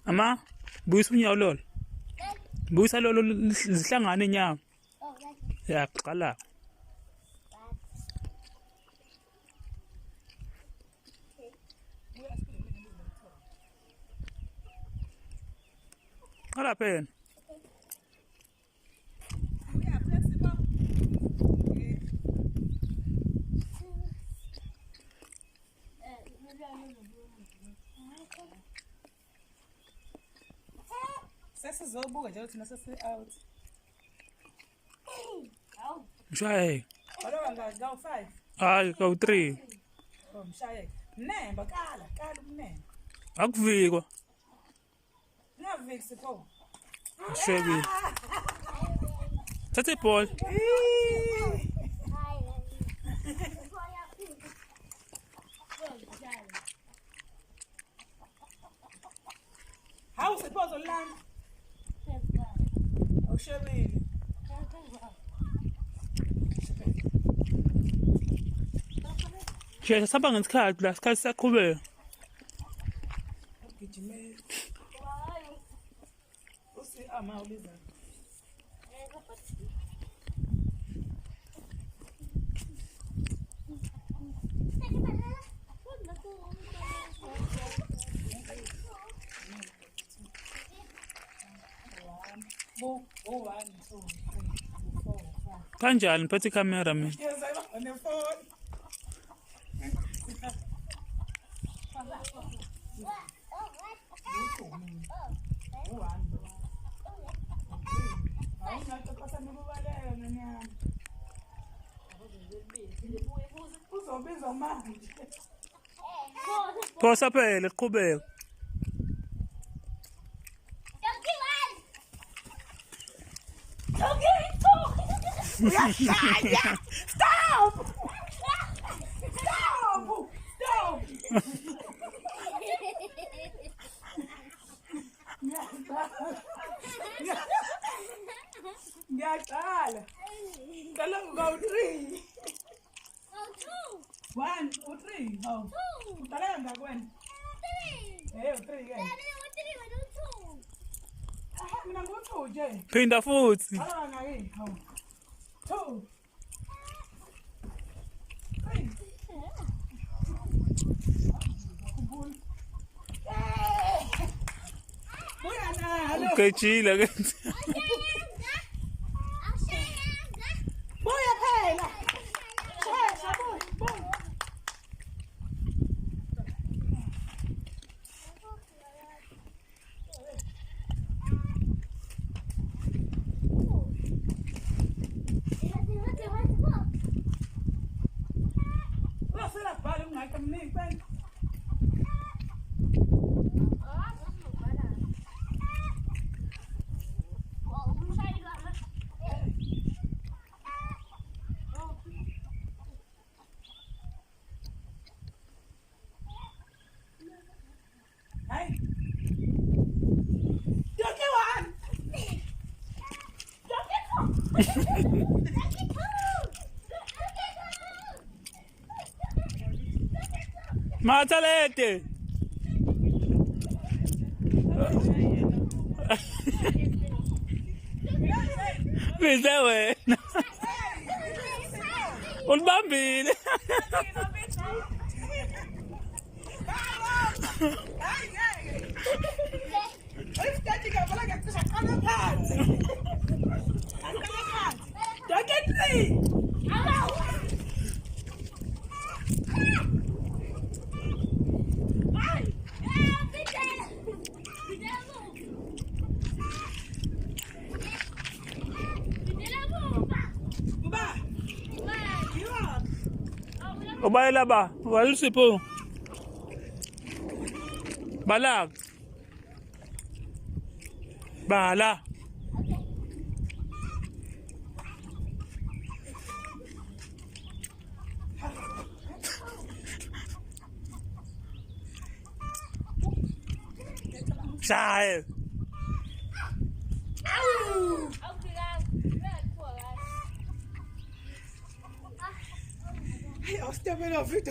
Ama buyisa unyawo lolo. Buyisa lolo zihlangane inyawo. Ya qala. Qala phela. Sesizobuka nje thina sesi out. Mshaye. Aloba ngaga u5. Hayi ka u3. Oh mshaye. Mnemba kala umnemba. Akuvikwa. Ngaviksi pho. Shebi. Thathe ball. How suppose land? Oh Shebi. She saba ngesikhathi la sikhathi saqhubeka. Gijime. Usi ama uliza. Kanjani phethe camera mina? Phosa phela siqhubeka. Stop! Ngiyaqala. Ngicela ngo3. 1 u3. Oh. Uqala ngakwena. 3. U3 ke. Mina ngo2 nje. Phinda futhi. Hala ngake. 2. Ukejile ke. Buya phela. Shesha buya. Sila bali ngaka mningi phela. Matsalete. Bize wena. Ulibambile. Obayela ba, walusipho. Balag. Bahala. Sai. Ay, hostia, pero fui,